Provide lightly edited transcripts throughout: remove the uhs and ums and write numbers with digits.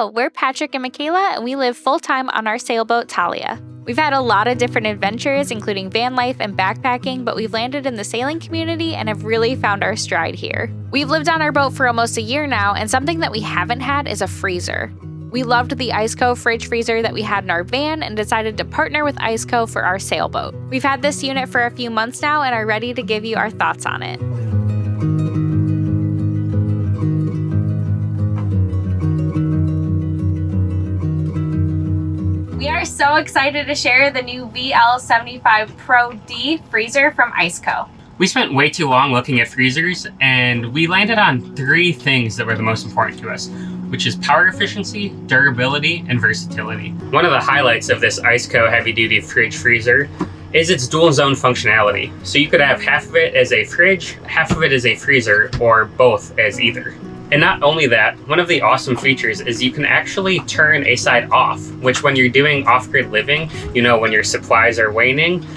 Hello, we're Patrick and Michaela, and we live full-time on our sailboat, Talia. We've had a lot of different adventures, including van life and backpacking, but we've landed in the sailing community and have really found our stride here. We've lived on our boat for almost a year now, and something that we haven't had is a freezer. We loved the ICECO fridge freezer that we had in our van and decided to partner with ICECO for our sailboat. We've had this unit for a few months now and are ready to give you our thoughts on it. We are so excited to share the new VL75 Pro D freezer from ICECO. We spent way too long looking at freezers, and we landed on 3 things that were the most important to us, which is power efficiency, durability, and versatility. One of the highlights of this ICECO heavy-duty fridge freezer is its dual zone functionality. So you could have half of it as a fridge, half of it as a freezer, or both as either. And not only that, one of the awesome features is you can actually turn a side off, which when you're doing off-grid living, you know, when your supplies are waning,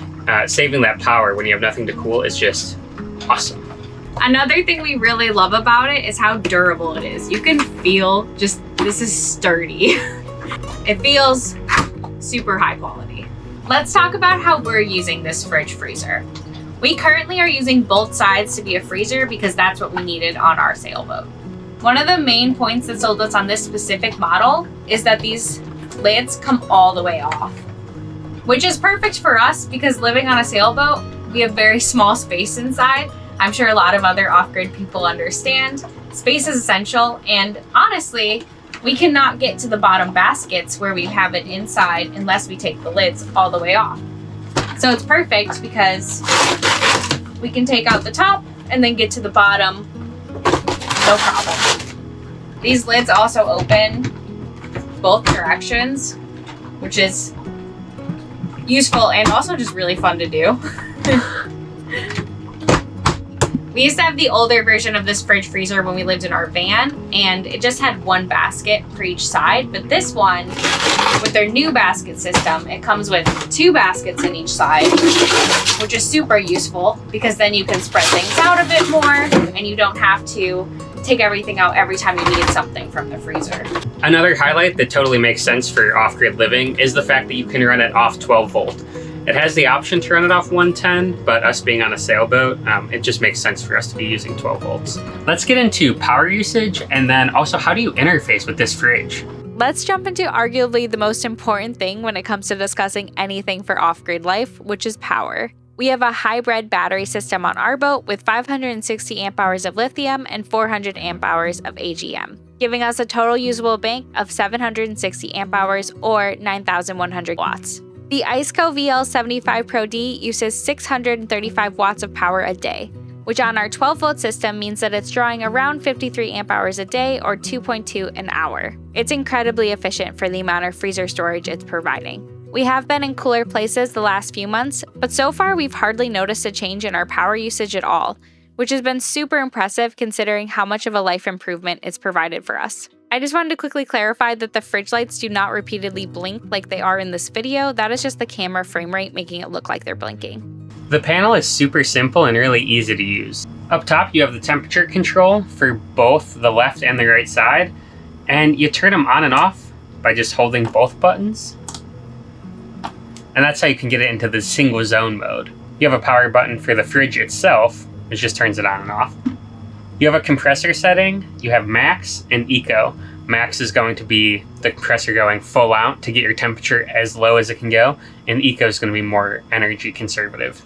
saving that power when you have nothing to cool is just awesome. Another thing we really love about it is how durable it is. You can feel this is sturdy. It feels super high quality. Let's talk about how we're using this fridge freezer. We currently are using both sides to be a freezer because that's what we needed on our sailboat. One of the main points that sold us on this specific model is that these lids come all the way off, which is perfect for us because living on a sailboat, we have very small space inside. I'm sure a lot of other off-grid people understand. Space is essential, and honestly, we cannot get to the bottom baskets where we have it inside unless we take the lids all the way off. So it's perfect because we can take out the top and then get to the bottom, no problem. These lids also open both directions, which is useful and also just really fun to do. We used to have the older version of this fridge freezer when we lived in our van, and it just had one basket for each side. But this one, with their new basket system, it comes with 2 baskets in each side, which is super useful because then you can spread things out a bit more and you don't have to take everything out every time you need something from the freezer. Another highlight that totally makes sense for off-grid living is the fact that you can run it off 12 volt. It has the option to run it off 110, but us being on a sailboat, it just makes sense for us to be using 12 volts. Let's get into power usage, and then also how do you interface with this fridge? Let's jump into arguably the most important thing when it comes to discussing anything for off-grid life, which is power. We have a hybrid battery system on our boat with 560 amp hours of lithium and 400 amp hours of AGM, giving us a total usable bank of 760 amp hours or 9,100 watts. The ICECO VL75 Pro D uses 635 watts of power a day, which on our 12-volt system means that it's drawing around 53 amp hours a day or 2.2 an hour. It's incredibly efficient for the amount of freezer storage it's providing. We have been in cooler places the last few months, but so far we've hardly noticed a change in our power usage at all, which has been super impressive considering how much of a life improvement it's provided for us. I just wanted to quickly clarify that the fridge lights do not repeatedly blink like they are in this video. That is just the camera frame rate making it look like they're blinking. The panel is super simple and really easy to use. Up top, you have the temperature control for both the left and the right side, and you turn them on and off by just holding both buttons. And that's how you can get it into the single zone mode. You have a power button for the fridge itself, which just turns it on and off. You have a compressor setting, you have max and eco. Max is going to be the compressor going full out to get your temperature as low as it can go, and eco is going to be more energy conservative.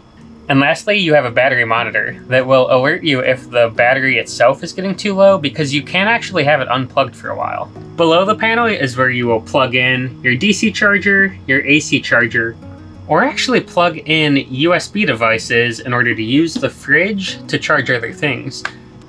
And lastly, you have a battery monitor that will alert you if the battery itself is getting too low, because you can actually have it unplugged for a while. Below the panel is where you will plug in your DC charger, your AC charger, or actually plug in USB devices in order to use the fridge to charge other things.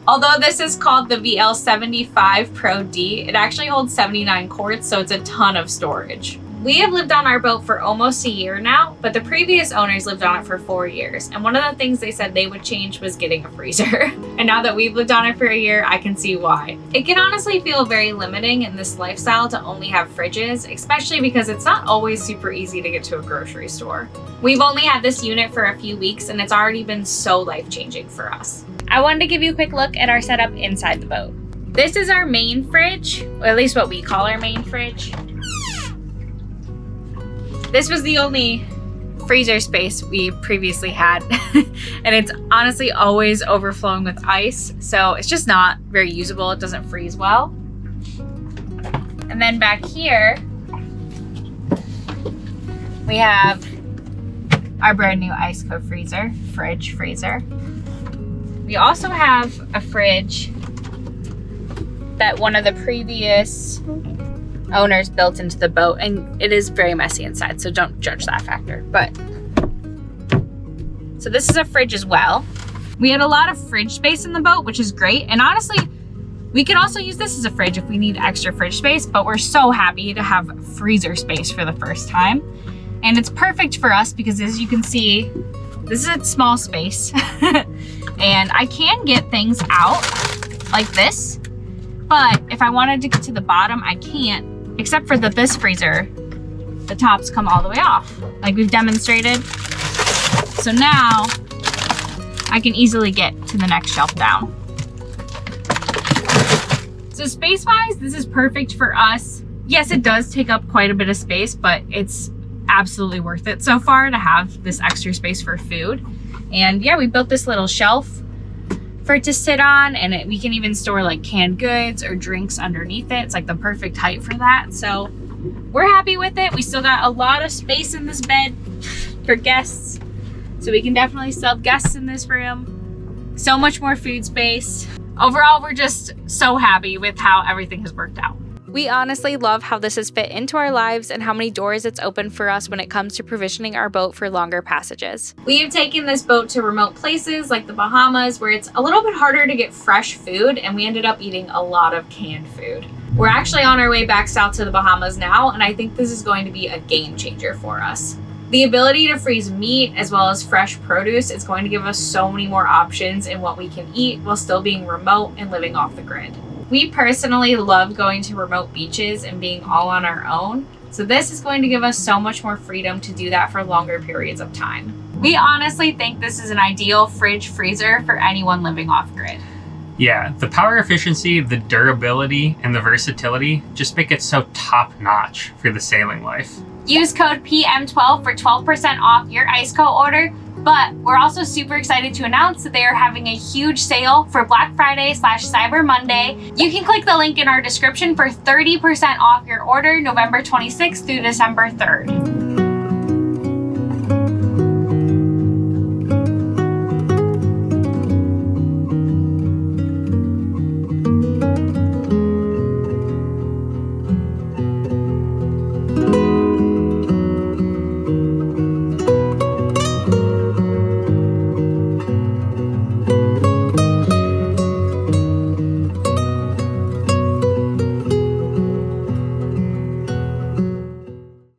Although this is called the VL75 Pro D, it actually holds 79 quarts, so it's a ton of storage. We have lived on our boat for almost a year now, but the previous owners lived on it for 4 years, and one of the things they said they would change was getting a freezer. And now that we've lived on it for a year, I can see why. It can honestly feel very limiting in this lifestyle to only have fridges, especially because it's not always super easy to get to a grocery store. We've only had this unit for a few weeks, and it's already been so life-changing for us. I wanted to give you a quick look at our setup inside the boat. This is our main fridge, or at least what we call our main fridge. This was the only freezer space we previously had, and it's honestly always overflowing with ice, so it's just not very usable. It doesn't freeze well. And then back here, we have our brand new ICECO freezer. We also have a fridge that one of the previous owners built into the boat, and it is very messy inside, so don't judge that factor. But so this is a fridge as well. We had a lot of fridge space in the boat, which is great, and honestly we could also use this as a fridge if we need extra fridge space, but we're so happy to have freezer space for the first time. And it's perfect for us because, as you can see, this is a small space and I can get things out like this, but if I wanted to get to the bottom, I can't, except for that this freezer, the tops come all the way off, like we've demonstrated. So now I can easily get to the next shelf down. So space-wise, this is perfect for us. Yes, it does take up quite a bit of space, but it's absolutely worth it so far to have this extra space for food. And yeah, we built this little shelf for it to sit on, and we can even store like canned goods or drinks underneath it. It's like the perfect height for that. So we're happy with it. We still got a lot of space in this bed for guests, so we can definitely serve guests in this room. So much more food space. Overall, we're just so happy with how everything has worked out. We honestly love how this has fit into our lives and how many doors it's opened for us when it comes to provisioning our boat for longer passages. We have taken this boat to remote places like the Bahamas, where it's a little bit harder to get fresh food, and we ended up eating a lot of canned food. We're actually on our way back south to the Bahamas now, and I think this is going to be a game changer for us. The ability to freeze meat as well as fresh produce is going to give us so many more options in what we can eat while still being remote and living off the grid. We personally love going to remote beaches and being all on our own, so this is going to give us so much more freedom to do that for longer periods of time. We honestly think this is an ideal fridge freezer for anyone living off grid. Yeah, the power efficiency, the durability, and the versatility just make it so top-notch for the sailing life. Use code PM12 for 12% off your ICECO order. But we're also super excited to announce that they are having a huge sale for Black Friday/Cyber Monday. You can click the link in our description for 30% off your order November 26th through December 3rd.